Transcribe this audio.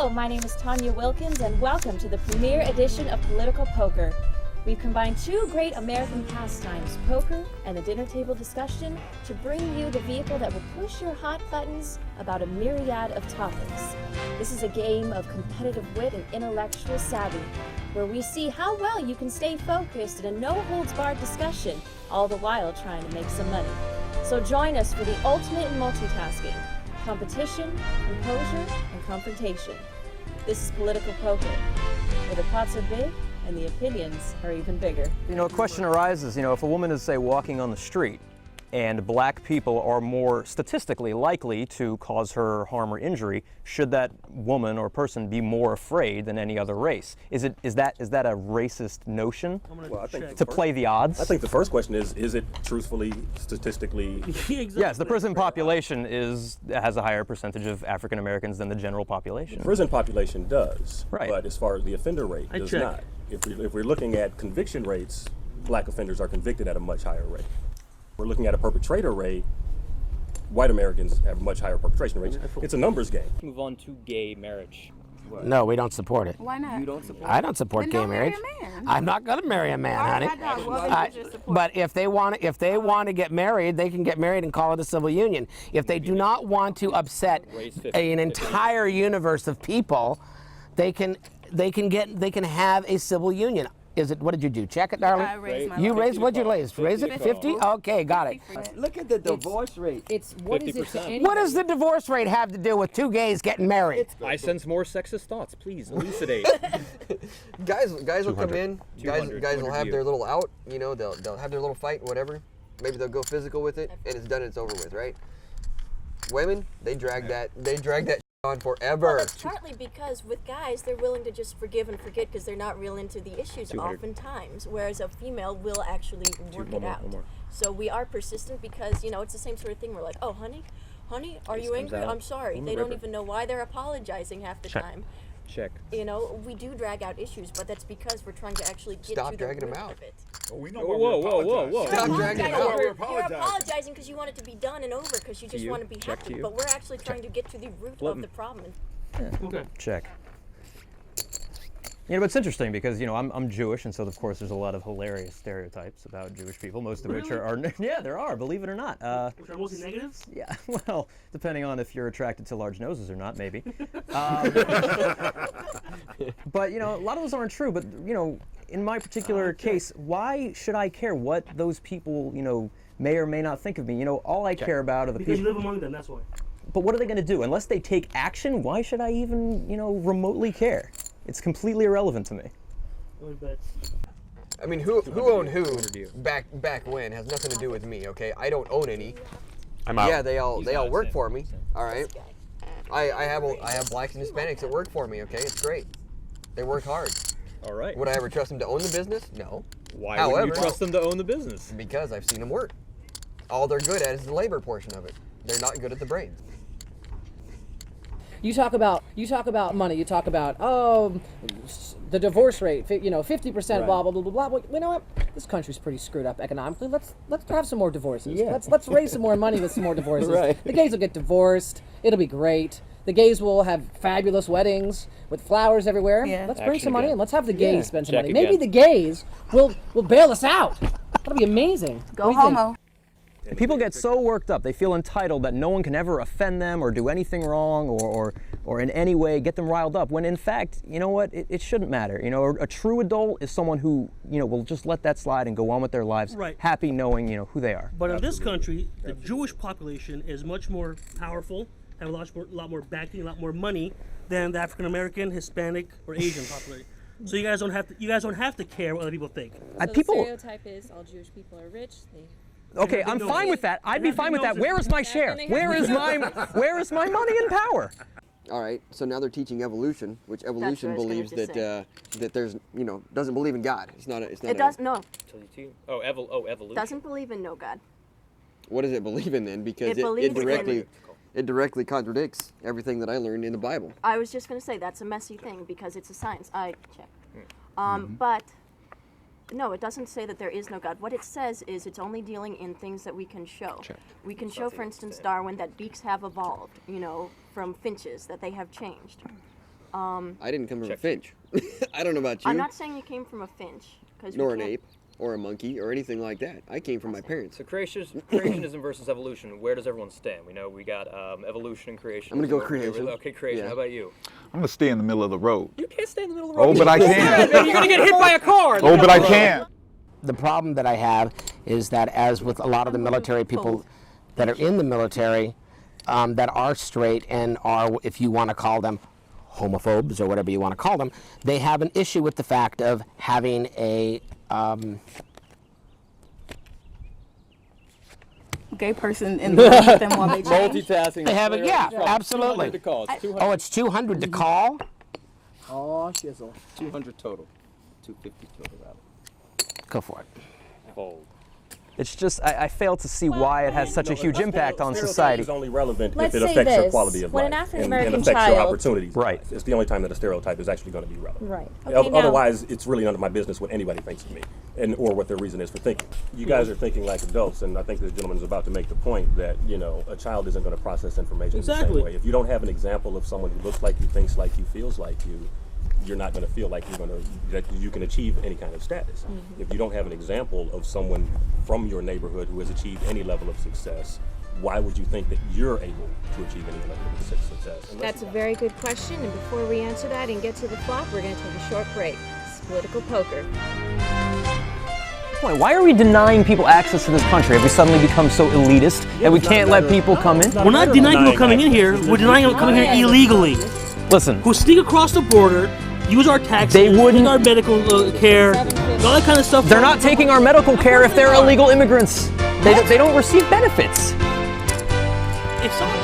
Hello, my name is Tanya Wilkins, and welcome to the premiere edition of Political Poker. We've combined two great American pastimes, poker and the dinner table discussion, to bring you the vehicle that will push your hot buttons about a myriad of topics. This is a game of competitive wit and intellectual savvy, where we see how well you can stay focused in a no-holds-barred discussion, all the while trying to make some money. So join us for the ultimate in multitasking, competition, composure, and confrontation. This is Political Poker, where the pots are big and the opinions are even bigger. You know, a question arises, if a woman is, say, walking on the street and black people are more statistically likely to cause her harm or injury, should that woman or person be more afraid than any other race? Is that a racist notion to play the odds? I think the first question is it truthfully, statistically? Exactly. Yes, the prison population has a higher percentage of African Americans than the general population. The prison population does, right. But as far as the offender rate, does not. If we're looking at conviction rates, black offenders are convicted at a much higher rate. We're looking at a perpetrator rate, white Americans have much higher perpetration rates. It's a numbers game. Move on to gay marriage. What? No, we don't support it. Why not? You don't support it? I don't support gay marriage. I'm not going to marry a man, honey. But if they want to get married, they can get married and call it a civil union. If they do not want to upset an entire universe of people, they can have a civil union. What did you do? Check it, darling? I raised my You raised, what'd you raise? Raise it 50? Okay, got it. Look at the divorce rate. It's what is it to anybody? What does the divorce rate have to do with two gays getting married? I sense more sexist thoughts. Please elucidate. Guys will come in. Guys will have view. their little out. They'll have their little fight, whatever. Maybe they'll go physical with it, and it's done. It's over with, right? Women, they drag that on forever. Well, that's partly because with guys, they're willing to just forgive and forget because they're not real into the issues oftentimes, whereas a female will actually work it out. So we are persistent because, it's the same sort of thing. We're like, oh, honey, are you angry? I'm sorry. They don't even know why they're apologizing half the time. Check. We do drag out issues, but that's because we're trying to actually get to the root of it. Oh, we know Whoa. Stop dragging them out. You're apologizing because you want it to be done and over because you just want to be happy. But we're actually trying to get to the root of the problem. Okay. Check. But it's interesting because, I'm Jewish, and so, of course, there's a lot of hilarious stereotypes about Jewish people, most of which are yeah, there are, believe it or not. Which are mostly negatives? Yeah, well, depending on if you're attracted to large noses or not, maybe. But, a lot of those aren't true, but, in my particular case, why should I care what those people, may or may not think of me? All I care about are the people. Because you live among them, that's why. But what are they going to do? Unless they take action, why should I even, remotely care? It's completely irrelevant to me. I mean, who owned who back when has nothing to do with me, okay? I don't own any. I'm out. Yeah, they all work for me. All right. I have blacks and Hispanics that work for me, okay? It's great. They work hard. All right. Would I ever trust them to own the business? No. Why would you trust them to own the business? Because I've seen them work. All they're good at is the labor portion of it. They're not good at the brains. You talk about money. You talk about the divorce rate. 50%. Blah blah blah blah blah. Well, you know what? This country's pretty screwed up economically. Let's have some more divorces. Yeah. Let's raise some more money with some more divorces. Right. The gays will get divorced. It'll be great. The gays will have fabulous weddings with flowers everywhere. Yeah. Let's bring some money in. Let's have the gays spend some Check money. again. Maybe the gays will bail us out. That'll be amazing. Go homo. People get so worked up, they feel entitled that no one can ever offend them or do anything wrong or in any way get them riled up, when in fact, you know what, it shouldn't matter. A true adult is someone who, will just let that slide and go on with their lives, happy knowing, who they are. But in this country, the Jewish population is much more powerful, have a lot more backing, a lot more money than the African American, Hispanic, or Asian population. So you guys don't have to care what other people think. So the stereotype is all Jewish people are rich. Okay, I'm fine with that. I'd be fine with that. Where is my share? Where is my money and power? All right, so now they're teaching evolution, which evolution believes that there's, doesn't believe in God. It's not. It does no. Evolution. Doesn't believe in no God. What does it believe in then? Because it directly contradicts everything that I learned in the Bible. I was just going to say that's a messy thing because it's a science. I checked. But no, it doesn't say that there is no God. What it says is it's only dealing in things that we can show. We can show, for instance, Darwin, that beaks have evolved, from finches, that they have changed. I didn't come from a finch. I don't know about you. I'm not saying you came from a finch. Nor an ape, or a monkey, or anything like that. I came from my parents. So creationism versus evolution, where does everyone stand? We know we got evolution and creation. I'm going to go creation. Okay, creation. Yeah. How about you? I'm going to stay in the middle of the road. You can't stay in the middle of the road. Oh, but I can. You're going to get hit by a car. Oh, but I can. The problem that I have is that, as with a lot of the military people that are in the military that are straight and are, if you want to call them, homophobes or whatever you want to call them, they have an issue with the fact of having a gay person in the room with them while they change. Multitasking. They have it, yeah, absolutely. 200 to call. It's 200. Oh, it's 200 to call? Oh, shizzle. 200 total. 250 total, rather. Go for it. Fold. It's just, I fail to see why it has such a huge impact on society. It's only relevant Let's if it say affects your this. quality of When an life African and American affects your child- opportunities. in Right. life. It's the only time that a stereotype is actually going to be relevant. Right. Okay, now- Otherwise, it's really none of my business what anybody thinks of me, and or what their reason is for thinking. You guys are thinking like adults, and I think the gentleman is about to make the point that a child isn't going to process information the same way. If you don't have an example of someone who looks like you, thinks like you, feels like you're not going to feel like that you can achieve any kind of status. Mm-hmm. If you don't have an example of someone from your neighborhood who has achieved any level of success, why would you think that you're able to achieve any level of success? That's a very good question, and before we answer that and get to the flop, we're going to take a short break. It's political poker. Why are we denying people access to this country? Have we suddenly become so elitist that we can't let people come in? We're not denying people coming in here. We're denying them coming here illegally. Listen, Who sneak across the border, use our taxes, They wouldn't- take our medical care, all that kind of stuff. they're not taking our medical care if they're illegal immigrants. They don't receive benefits. If someone